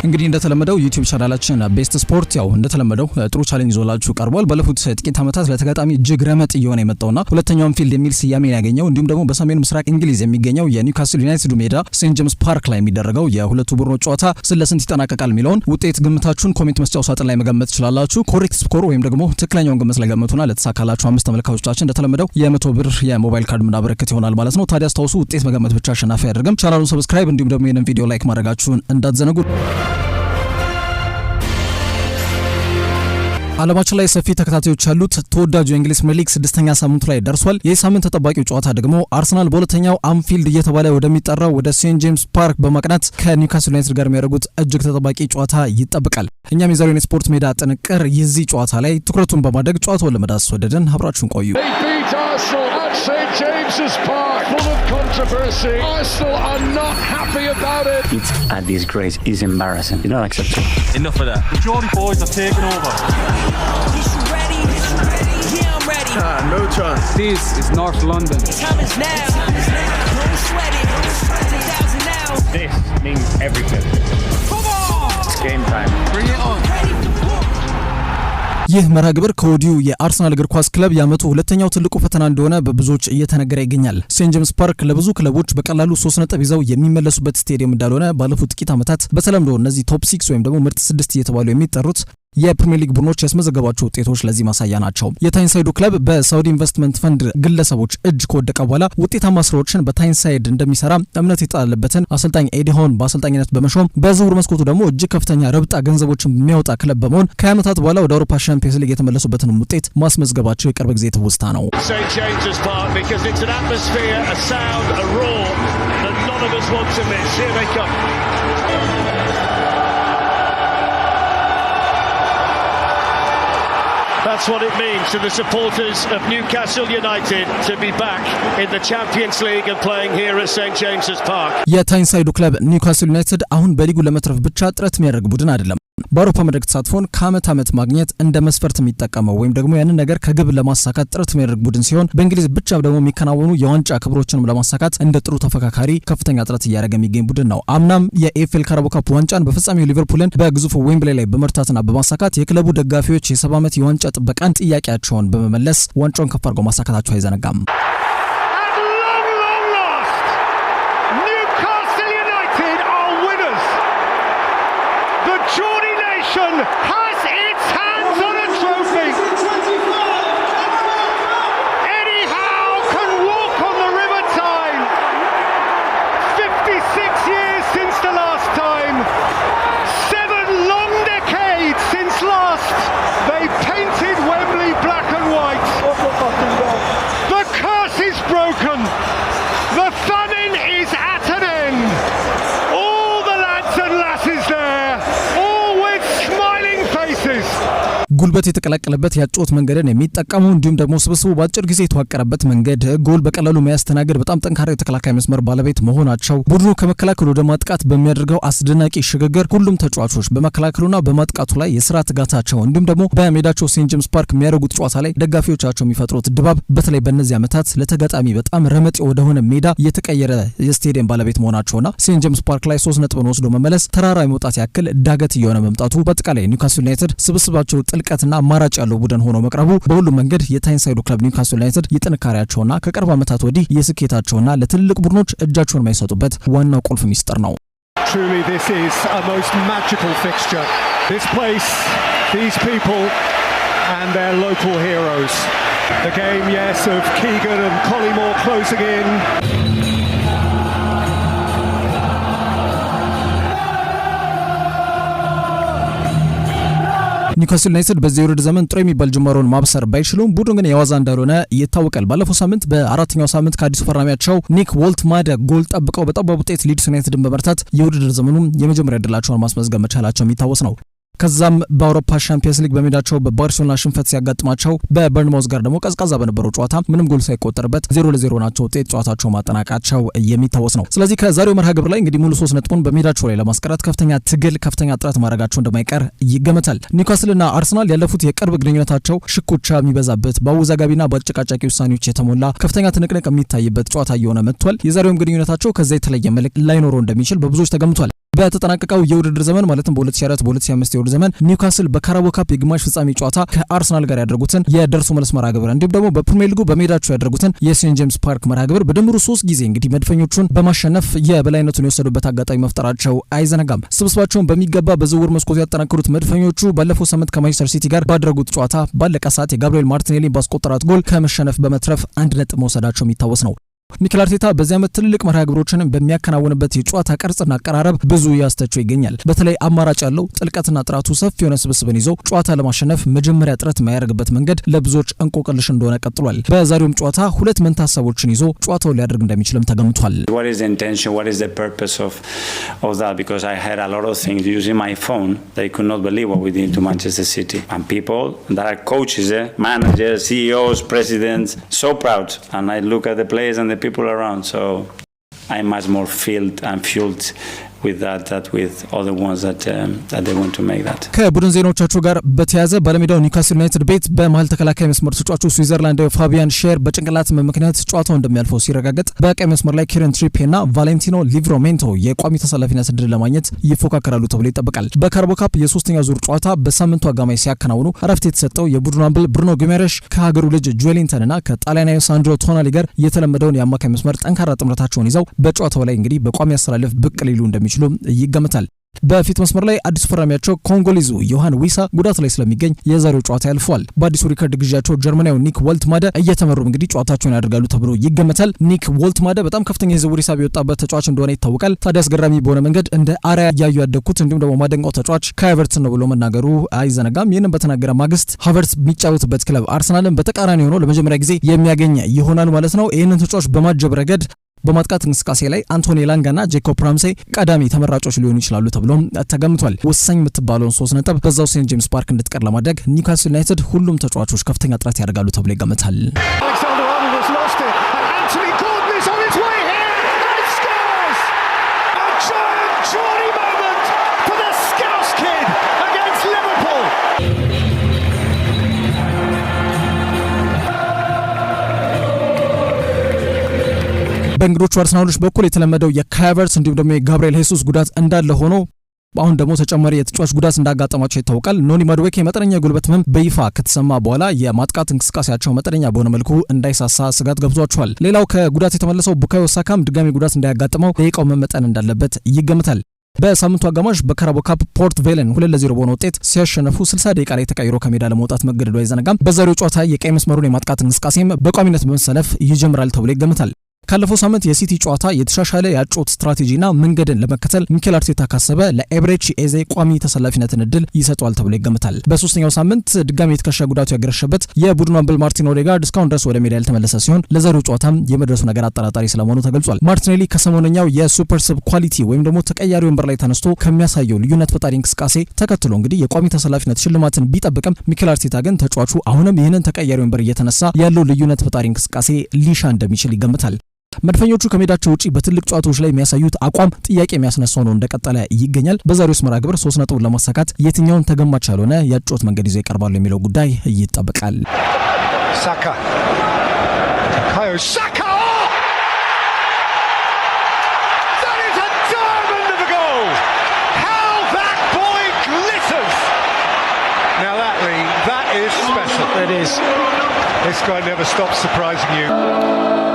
እንግዲህ እንደተለመደው ዩቲዩብ ቻናላችን ቤስት ስፖርት ያው እንደተለመደው ጥሩ ቻሌንጅ ይዞላችሁ ቀርቧል። ባለፉት ጥቂት ዓመታት ለተጋጣሚ እጅግ ረመጥ እየሆነ የመጣውና ሁለተኛውን ፊልድ የሚል ስያሜ ያገኘው እንዲሁም ደግሞ በሰሜን ምስራቅ እንግሊዝ የሚገኘው የኒውካስል ዩናይትድ ሜዳ ሴንት ጄምስ ፓርክ ላይ የሚደረገው የሁለቱ ቡድኖች ጨዋታ ስለስንት ይጠናቀቃል የሚለውን ውጤት ግምታችሁን ኮሜንት መስጫው ሳጥን ላይ መገመት ትችላላችሁ። ኮሬክት ስኮር ወይም ደግሞ ትክክለኛውን ግምት ላይ ገምቱና ለተሳካላችሁ 5 ተመልካቾቻችን እንደተለመደው የ100 ብር የሞባይል ካርድ ምናበረከት ይሆናል ማለት ነው። ታዲያ አስታውሱ ውጤት መገመት ብቻ አሸናፊ ያደርግም። ቻናሉን ሰብስክራይብ እንዲሁም ደግሞ ይሄንን ቪዲዮ ላይክ ማድረጋችሁን እንዳትዘነጉ። ዓለማችን ላይ ሰፊ ተከታታዮች ያሉት ተወዳጁ የእንግሊዝ ፕሪሚየር ሊግ 6ኛ ሳምንቱ ላይ ደርሷል። ይህ ሳምንት ተጠባቂው ጨዋታ ደግሞ አርሰናል በሁለተኛው አንፊልድ እየተባለ ወደሚጠራው ወደ ሴንት ጄምስ ፓርክ በማቅናት ከኒውካስል ዩናይትድ ጋር የሚያደርጉት እጅግ ተጠባቂ ጨዋታ ይጠብቃል። እኛም የዛሬውን ስፖርት ሜዳ ጥንቅር የዚህ ጨዋታ ላይ ትኩረቱን በማድረግ ጨዋታውን ለመዳሰስ ወደድን። አብራችሁን ቆዩ። St James's Park, full of controversy. Arsenal are not happy about it. It's a disgrace. It's embarrassing. It's not acceptable. Enough of that. The Geordie boys are taking over. Is you ready? Yeah, I'm ready. No chance. This is North London. Time is now. Don't sweat it. 10,000 now. This means everything. Come on. It's game time. Bring it on. ይህ መርሃ ግብር ከወዲሁ የአርሰናል እግር ኳስ ክለብ ያመጡ ሁለተኛው ትልቁ ፈተና እንደሆነ በብዙዎች እየተነገረ ይገኛል። ሴንት ጄምስ ፓርክ ለብዙ ክለቦች በቀላሉ 3 ነጥብ ይዘው የሚመለሱበት ስቴዲየም እንዳልሆነ ባለፉት ጥቂት ዓመታት በተለምዶ እነዚህ ቶፕ 6 ወይም ደግሞ ምርጥ 6 እየተባሉ የሚጠሩት የፕሪሚየር ሊግ ቡድኖች ያስመዘገባቸው ውጤቶች ለዚህ ማሳያ ናቸው። የታይንሳይዱ ክለብ በሳውዲ ኢንቨስትመንት ፈንድ ግለሰቦች እጅ ከወደቀ በኋላ ውጤታማ ስራዎችን በታይንሳይድ እንደሚሰራ እምነት የጣለበትን አሰልጣኝ ኤዲ ሃውን በአሰልጣኝነት በመሾም በዝውውር መስኮቱ ደግሞ እጅግ ከፍተኛ ረብጣ ገንዘቦችን የሚያወጣ ክለብ በመሆን ከ20 ዓመታት በኋላ ወደ አውሮፓ ሻምፒዮንስ ሊግ የተመለሱበትን ውጤት ማስመዝገባቸው የቅርብ ጊዜ ትውስታ ነው። That's what it means to the supporters of Newcastle United to be back in the Champions League and playing here at St James's Park. የታይንሳይዱ ክለብ ኒውካስል ዩናይትድ አሁን በሊጉ ለመትረፍ ብቻ ጥረት የሚያደርግ ቡድን አይደለም። በአውሮፓ መድረክ ተሳትፎን ከዓመት ዓመት ማግኘት እንደ መስፈርት የሚጠቀመው ወይም ደግሞ ያንን ነገር ከግብ ለማሳካት ጥረት የሚያደርግ ቡድን ሲሆን በእንግሊዝ ብቻ ደግሞ የሚከናወኑ የዋንጫ ክብሮችንም ለማሳካት እንደ ጥሩ ተፈካካሪ ከፍተኛ ጥረት እያደረገ የሚገኝ ቡድን ነው። አምናም የኤፍኤል ካራባኦ ካፕ ዋንጫን በፍጻሜው ሊቨርፑልን በግዙፉ ዌምብሌይ ላይ በመርታትና በማሳካት የክለቡ ደጋፊዎች የ70 ዓመት የዋንጫ ጥበቃን ጥያቄያቸውን በመመለስ ዋንጫውን ከፍ አድርገው ማሳካታቸው አይዘነጋም። Has its hands on a trophy. Eddie Howe can walk on the River Tyne. 56 years since the last time. 7 long decades since last they painted Wembley black and white. The curse is broken. The famine is at an end. All the lads and lasses there. ጉልበት የተቀላቀለበት ያጫወት መንገድን የሚጠቀሙ እንዲሁም ደግሞ ስብስቡ በአጭር ጊዜ የተዋቀረበት መንገድ ጎል በቀላሉ የሚያስተናግድ በጣም ጠንካራ የተከላካይ መስመር ባለቤት መሆናቸው ቡድኑ ከመከላከል ወደ ማጥቃት በሚያደርገው አስደናቂ ሽግግር ሁሉም ተጫዋቾች በመከላከሉና በማጥቃቱ ላይ የስራ ትጋታቸው እንዲሁም ደግሞ በሜዳቸው ሴንት ጄምስ ፓርክ የሚያደርጉት ጨዋታ ላይ ደጋፊዎቻቸው የሚፈጥሩት ድባብ በተለይ በእነዚህ ዓመታት ለተጋጣሚ በጣም ረመጥ ወደሆነ ሜዳ የተቀየረ የስቴዲየም ባለቤት መሆናቸውና ሴንት ጄምስ ፓርክ ላይ 3 ነጥብን ወስዶ መመለስ ተራራ መውጣት ያክል ዳገት እየሆነ መምጣቱ በአጠቃላይ ኒውካስል ዩናይትድ ስብስባቸው ጥልቀትና አማራጭ ያለው ቡድን ሆኖ መቅረቡ በሁሉም መንገድ የታይንሳይዱ ክለብ ኒውካስል ዩናይትድ የጥንካሬያቸውና ከቅርብ ዓመታት ወዲህ የስኬታቸውና ለትልልቅ ቡድኖች እጃቸውን የማይሰጡበት ዋናው ቁልፍ ሚስጥር ነው። Truly this is a most magical fixture. This place, these people and their local heroes. The game, yes, of Keegan and Collymore closing in. ኒውካስል ዩናይትድ በዚህ ውድድር ዘመን ጥሩ የሚባል ጅማሮን ማብሰር ባይችሉም ቡድኑ ግን የዋዛ እንዳልሆነ ይታወቃል። ባለፈው ሳምንት በአራተኛው ሳምንት ከአዲሱ ፈራሚያቸው ኒክ ወልትማደ ጎል ጠብቀው በጠባብ ውጤት ሊድስ ዩናይትድን በመርታት የውድድር ዘመኑም የመጀመሪያ ድላቸውን ማስመዝገብ መቻላቸው የሚታወስ ነው። ከዛም በአውሮፓ ሻምፒዮንስ ሊግ በሜዳቸው በባርሴሎና ሽንፈት ሲያጋጥማቸው በበርንማውዝ ጋር ደግሞ ቀዝቃዛ በነበረው ጨዋታ ምንም ጎል ሳይቆጠርበት 0-0 ናቸው ውጤት ጨዋታቸው ማጠናቃቸው የሚታወስ ነው። ስለዚህ ከዛሬው መርሃ ግብር ላይ እንግዲህ ሙሉ 3 ነጥቡን በሜዳቸው ላይ ለማስቀረት ከፍተኛ ትግል ከፍተኛ ጥረት ማድረጋቸው እንደማይቀር ይገመታል። ኒውካስልና አርሰናል ያለፉት የቅርብ ግንኙነታቸው ሽኩቻ የሚበዛበት በአወዛጋቢና በአጨቃጫቂ ውሳኔዎች የተሞላ ከፍተኛ ትንቅንቅ የሚታይበት ጨዋታ እየሆነ መጥቷል። የዛሬውም ግንኙነታቸው ከዛ የተለየ መልክ ላይኖረው እንደሚችል በብዙዎች ተገምቷል። በተጠናቀቀው የውድድር ዘመን ማለትም በ2004 በ2005 የውድድር ዘመን ኒውካስል በካራቦ ካፕ የግማሽ ፍጻሜ ጨዋታ ከአርሰናል ጋር ያደረጉትን የደርሶ መልስ መርሃ ግብር እንዲሁም ደግሞ በፕሪሚየር ሊጉ በሜዳቸው ያደረጉትን የሴንት ጄምስ ፓርክ መርሃ ግብር በድምሩ 3 ጊዜ እንግዲህ መድፈኞቹን በማሸነፍ የበላይነቱን የወሰዱበት አጋጣሚ መፍጠራቸው አይዘነጋም። ስብስባቸውን በሚገባ በዝውውር መስኮት ያጠናከሩት መድፈኞቹ ባለፈው ሳምንት ከማንቸስተር ሲቲ ጋር ባደረጉት ጨዋታ ባለቀ ሰዓት የጋብሪኤል ማርቲኔሊ ባስቆጠራት ጎል ከመሸነፍ በመትረፍ 1 ነጥብ መውሰዳቸው የሚታወስ ነው። ሚኬል አርቴታ በዚህ ዓመት ትልልቅ መርሃ ግብሮችን በሚያከናውንበት የጨዋታ ቅርጽና አቀራረብ ብዙ ያስተቸው ይገኛል። በተለይ አማራጭ ያለው ጥልቀትና ጥራቱ ሰፊ የሆነ ስብስብን ይዞ ጨዋታ ለማሸነፍ መጀመሪያ ጥረት የማያደርግበት መንገድ ለብዙዎች እንቆቅልሽ እንደሆነ ቀጥሏል። በዛሬውም ጨዋታ 2 መንታ ሀሳቦችን ይዞ ጨዋታውን ሊያደርግ እንደሚችልም ተገምቷል። What is the intention? What is the purpose of that? Because I heard a lot of things using my phone. They could not believe what we did to Manchester City. And people that are coaches, managers, CEOs, presidents, so proud. And I look at the players and the people around, so I'm much more filled and fueled with that with other ones that they want to make that. ከቡድን ዜናዎቻቸው ጋር በተያያዘ ባለሜዳው ኒውካስል ዩናይትድ ቤት በመሃል ተከላካይ መስመር ተጫዋቹ ስዊዘርላንዳዊ ፋቢያን ሼር በጭንቅላት ምክንያት ጨዋታው እንደሚያልፈው ሲረጋገጥ በቀኝ መስመር ላይ ኪረን ትሪፒና ቫሌንቲኖ ሊቭራሜንቶ የቋሚ ተሰላፊነት ዕድል ለማግኘት ይፎካከራሉ ተብሎ ይጠበቃል። በካራቦ ካፕ የሶስተኛ ዙር ጨዋታ በሳምንቱ አጋማሽ ሲያከናውኑ እረፍት የተሰጠው የቡድኑ አምበል ብሩኖ ጊማሬሽ ከሀገሩ ልጅ ጆኤሊንተንና ከጣሊያናዊ ሳንድሮ ቶናሊ ጋር የተለመደውን የአማካይ መስመር ጠንካራ ጥምረታቸውን ይዘው በጨዋታው ላይ እንግዲህ በቋሚ አሰላለፍ ብቅ ሊሉ እንደሚችሉ ይገመታል። በፊት መስመር ላይ አዲሱ ፈራሚያቸው ኮንጎሊዙ ዮሐን ዊሳ ጉዳት ላይ ስለሚገኝ የዛሬው ጨዋታ ያልፈዋል። በአዲሱ ሪከርድ ግዢያቸው ጀርመናዊው ኒክ ወልትማደ እየተመሩ እንግዲህ ጨዋታቸውን ያደርጋሉ ተብሎ ይገመታል። ኒክ ወልትማደ በጣም ከፍተኛ የዝውውር ሂሳብ የወጣበት ተጫዋች እንደሆነ ይታወቃል። ታዲያ አስገራሚ በሆነ መንገድ እንደ አርያ ያዩ ያደግኩት እንዲሁም ደግሞ ማደንቀው ተጫዋች ከሃቨርትዝ ነው ብሎ መናገሩ አይዘነጋም። ይህንን በተናገረ ማግስት ሃቨርትዝ የሚጫወትበት ክለብ አርሰናልን በተቃራኒ ሆኖ ለመጀመሪያ ጊዜ የሚያገኝ ይሆናል ማለት ነው። ይህንን ተጫዋች በማጀብ ረገድ በማጥቃት እንቅስቃሴ ላይ አንቶኒ ላንጋና ጄኮብ ራምሴ ቀዳሚ ተመራጮች ሊሆኑ ይችላሉ ተብሎ ተገምቷል። ወሳኝ የምትባለውን 3 ነጥብ በዛው ሴንት ጄምስ ፓርክ እንድትቀር ለማድረግ ኒውካስል ዩናይትድ ሁሉም ተጫዋቾች ከፍተኛ ጥረት ያደርጋሉ ተብሎ ይገመታል። በእንግዶቹ አርሰናሎች በኩል የተለመደው የካቨርትስ እንዲሁም ደግሞ የጋብሪኤል ሄሱስ ጉዳት እንዳለ ሆኖ አሁን ደግሞ ተጨማሪ የተጫዋች ጉዳት እንዳጋጠማቸው ይታወቃል። ኖኒ ማድዌኬ መጠነኛ ጉልበት ህመም በይፋ ከተሰማ በኋላ የማጥቃት እንቅስቃሴያቸው መጠነኛ በሆነ መልኩ እንዳይሳሳ ስጋት ገብቷቸዋል። ሌላው ከጉዳት የተመለሰው ቡካዮ ሳካም ድጋሚ ጉዳት እንዳያጋጥመው ደቂቃው መመጠን እንዳለበት ይገመታል። በሳምንቱ አጋማሽ በካራቦ ካፕ ፖርት ቬለን 2-0 በሆነ ውጤት ሲያሸነፉ 60 ደቂቃ ላይ ተቀይሮ ከሜዳ ለመውጣት መገደዱ አይዘነጋም። በዛሬው ጨዋታ የቀይ መስመሩን የማጥቃት እንቅስቃሴም በቋሚነት በመሰለፍ ይጀምራል ተብሎ ይገመታል። ካለፈው ሳምንት የሲቲ ጨዋታ የተሻሻለ ያጮት ስትራቴጂና መንገድን ለመከተል ሚኬል አርቴታ ካሰበ ለኤብሬቺ ኤዜ ቋሚ ተሰላፊነትን እድል ይሰጧል ተብሎ ይገመታል። በሶስተኛው ሳምንት ድጋሚ የተከሻ ጉዳቱ ያገረሸበት የቡድኑ አምበል ማርቲን ኦዴጋርድ እስካሁን ድረስ ወደ ሜዳ ያልተመለሰ ሲሆን ለዛሬው ጨዋታም የመድረሱ ነገር አጠራጣሪ ስለመሆኑ ተገልጿል። ማርቲኔሊ ከሰሞነኛው የሱፐር ሰብ ኳሊቲ ወይም ደግሞ ተቀያሪ ወንበር ላይ ተነስቶ ከሚያሳየው ልዩነት ፈጣሪ እንቅስቃሴ ተከትሎ እንግዲህ የቋሚ ተሰላፊነት ሽልማትን ቢጠብቅም ሚኬል አርቴታ ግን ተጫዋቹ አሁንም ይህንን ተቀያሪ ወንበር እየተነሳ ያለው ልዩነት ፈጣሪ እንቅስቃሴ ሊሻ እንደሚችል ይገመታል። መድፈኞቹ ከሜዳቸው ውጪ በትልቅ ጨዋታዎች ላይ የሚያሳዩት አቋም ጥያቄ የሚያስነሳው ነው እንደቀጠለ ይገኛል። በዛሬው መርሃ ግብር 3 ነጥብ ለማሳካት የትኛውን ተገማች ያልሆነ ያጮት መንገድ ይዘው ይቀርባሉ የሚለው ጉዳይ ይጠበቃል። ሳካ ካዮ ሳካ This guy never stops surprising you.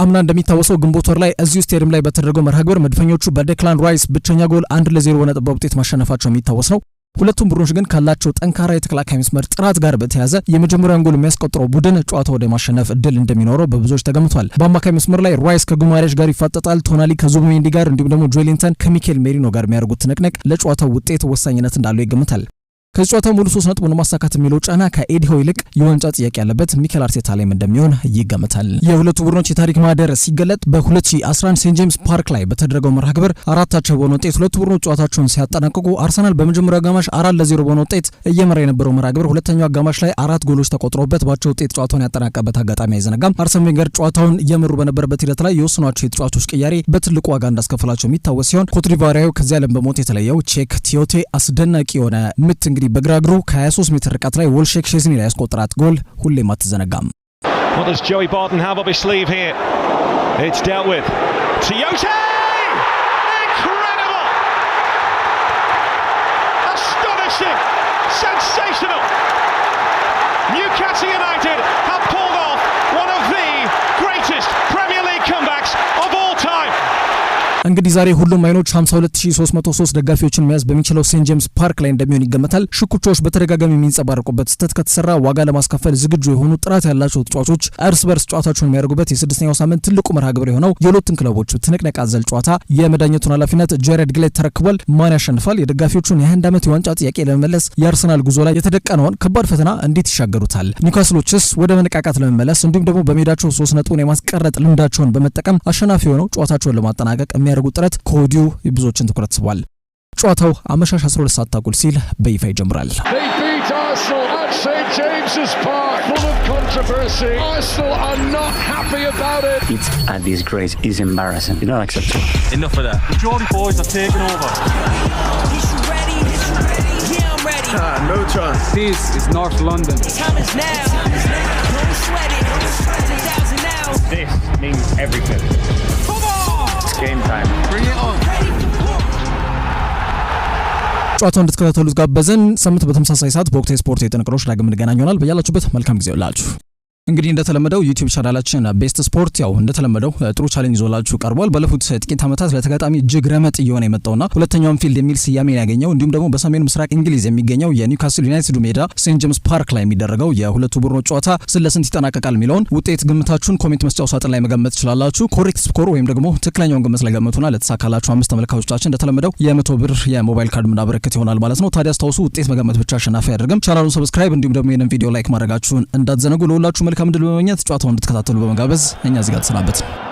አምና እንደሚታወሰው ግንቦት ወር ላይ እዚሁ ስቴዲየም ላይ በተደረገው መርሃ ግብር መድፈኞቹ በዴክላን ራይስ ብቸኛ ጎል 1-0 በነጥብ በውጤት ማሸነፋቸው የሚታወስ ነው። ሁለቱም ቡድኖች ግን ካላቸው ጠንካራ የተከላካይ መስመር ጥራት ጋር በተያያዘ የመጀመሪያውን ጎል የሚያስቆጥረው ቡድን ጨዋታው ወደ ማሸነፍ እድል እንደሚኖረው በብዙዎች ተገምቷል። በአማካይ መስመር ላይ ራይስ ከጉማሬሽ ጋር ይፋጠጣል። ቶናሊ ከዙቢሜንዲ ጋር እንዲሁም ደግሞ ጆኤሊንተን ከሚኬል ሜሪኖ ጋር የሚያደርጉት ትንቅንቅ ለጨዋታው ውጤት ወሳኝነት እንዳለው ይገምታል። ከዚህ ጨዋታ ሙሉ 3 ነጥብ ማሳካት የሚለው ጫና ከኤዲሆ ይልቅ የዋንጫ ጥያቄ ያለበት ሚኬል አርቴታ ላይም እንደሚሆን ይገመታል። የሁለቱ ቡድኖች የታሪክ ማህደር ሲገለጥ በ2011 ሴንት ጄምስ ፓርክ ላይ በተደረገው መርሃ ግብር 4-0 በሆነ ውጤት ሁለቱ ቡድኖች ጨዋታቸውን ሲያጠናቅቁ አርሰናል በመጀመሪያው አጋማሽ 4-0 በሆነ ውጤት እየመራ የነበረው መርሃ ግብር ሁለተኛው አጋማሽ ላይ 4 ጎሎች ተቆጥሮበት ባቸው ውጤት ጨዋታውን ያጠናቀቀበት አጋጣሚ አይዘነጋም። አርሰን ቬንገር ጨዋታውን እየመሩ በነበረበት ሂደት ላይ የወሰኗቸው የተጫዋቾች ቅያሬ በትልቁ ዋጋ እንዳስከፈላቸው የሚታወስ ሲሆን ኮትዲቫሪያው ከዚህ ዓለም በሞት የተለየው ቼክ ቲዮቴ አስደናቂ የሆነ ምት እንግዲህ በግራ እግሩ ከ23 ሜትር ርቀት ላይ ወልሼክ ሼዝኒ ላይ ያስቆጠራት ጎል ሁሌም አትዘነጋም። What does Joey Barton have up his sleeve here? It's dealt with. Tiote! Incredible! እንግዲህ ዛሬ ሁሉም አይኖች 52303 ደጋፊዎችን መያዝ በሚችለው ሴንት ጄምስ ፓርክ ላይ እንደሚሆን ይገመታል። ሽኩቻዎች በተደጋጋሚ የሚንጸባረቁበት ስህተት ከተሰራ ዋጋ ለማስከፈል ዝግጁ የሆኑ ጥራት ያላቸው ተጫዋቾች እርስ በርስ ጨዋታቸውን የሚያደርጉበት የስድስተኛው ሳምንት ትልቁ መርሃ ግብር የሆነው የሁለቱን ክለቦች ትንቅንቅ አዘል ጨዋታ የመዳኘቱን ኃላፊነት ጄሬድ ግሌት ተረክቧል። ማን ያሸንፋል? የደጋፊዎቹን የ21 ዓመት የዋንጫ ጥያቄ ለመመለስ የአርሰናል ጉዞ ላይ የተደቀነውን ከባድ ፈተና እንዴት ይሻገሩታል? ኒውካስሎችስ ወደ መነቃቃት ለመመለስ እንዲሁም ደግሞ በሜዳቸው 3 ነጥቡን የማስቀረጥ ልምዳቸውን በመጠቀም አሸናፊ ሆነው ጨዋታቸውን ለማጠናቀቅ የሚያደርጉት ጥረት ከወዲሁ ብዙዎችን ትኩረት ስቧል። ጨዋታው አመሻሽ 12 ሰዓት ተኩል ሲል በይፋ ይጀምራል። It's a disgrace. It's embarrassing. It's not acceptable. Enough of that. The Geordie boys are taking over. Is you ready? Yeah, I'm ready. No chance. This is North London. Time is now. Don't sweat it. 1,000 now. This means everything. Come on! It's game time. Bring it on. ጨዋታውን እንድትከታተሉት ጋበዘን። ሳምንት በተመሳሳይ ሰዓት በወቅታዊ ስፖርት የጥንቅሮች ዳግም እንገናኝ ይሆናል። በያላችሁበት መልካም ጊዜ ይሁንላችሁ። እንግዲህ እንደተለመደው ዩቲዩብ ቻናላችን ቤስት ስፖርት ያው እንደተለመደው ጥሩ ቻሌንጅ ይዞላችሁ ቀርቧል። ባለፉት ጥቂት ዓመታት ለተጋጣሚ እጅግ ረመጥ እየሆነ የመጣውና ሁለተኛውን ፊልድ የሚል ስያሜን ያገኘው እንዲሁም ደግሞ በሰሜን ምስራቅ እንግሊዝ የሚገኘው የኒውካስል ዩናይትድ ሜዳ ሴንት ጄምስ ፓርክ ላይ የሚደረገው የሁለቱ ቡድኖች ጨዋታ ስለስንት ይጠናቀቃል የሚለውን ውጤት ግምታችሁን ኮሜንት መስጫው ሳጥን ላይ መገመት ትችላላችሁ። ኮሬክት ስኮር ወይም ደግሞ ትክክለኛውን ግምት ላይ ገምቱና ለተሳካላችሁ 5 ተመልካቾቻችን እንደተለመደው የ100 ብር የሞባይል ካርድ ምናበረከት ይሆናል ማለት ነው። ታዲያ አስታውሱ ውጤት መገመት ብቻ አሸናፊ አያደርግም። ቻናሉን ሰብስክራይብ እንዲሁም ደግሞ ይሄንን ቪዲዮ ላይክ ማድረጋችሁን እንዳትዘነጉ። ለሁላችሁ መልካም ድል በመመኘት ጨዋታውን እንድትከታተሉ በመጋበዝ እኛ እዚህ ጋር ተሰናበትን።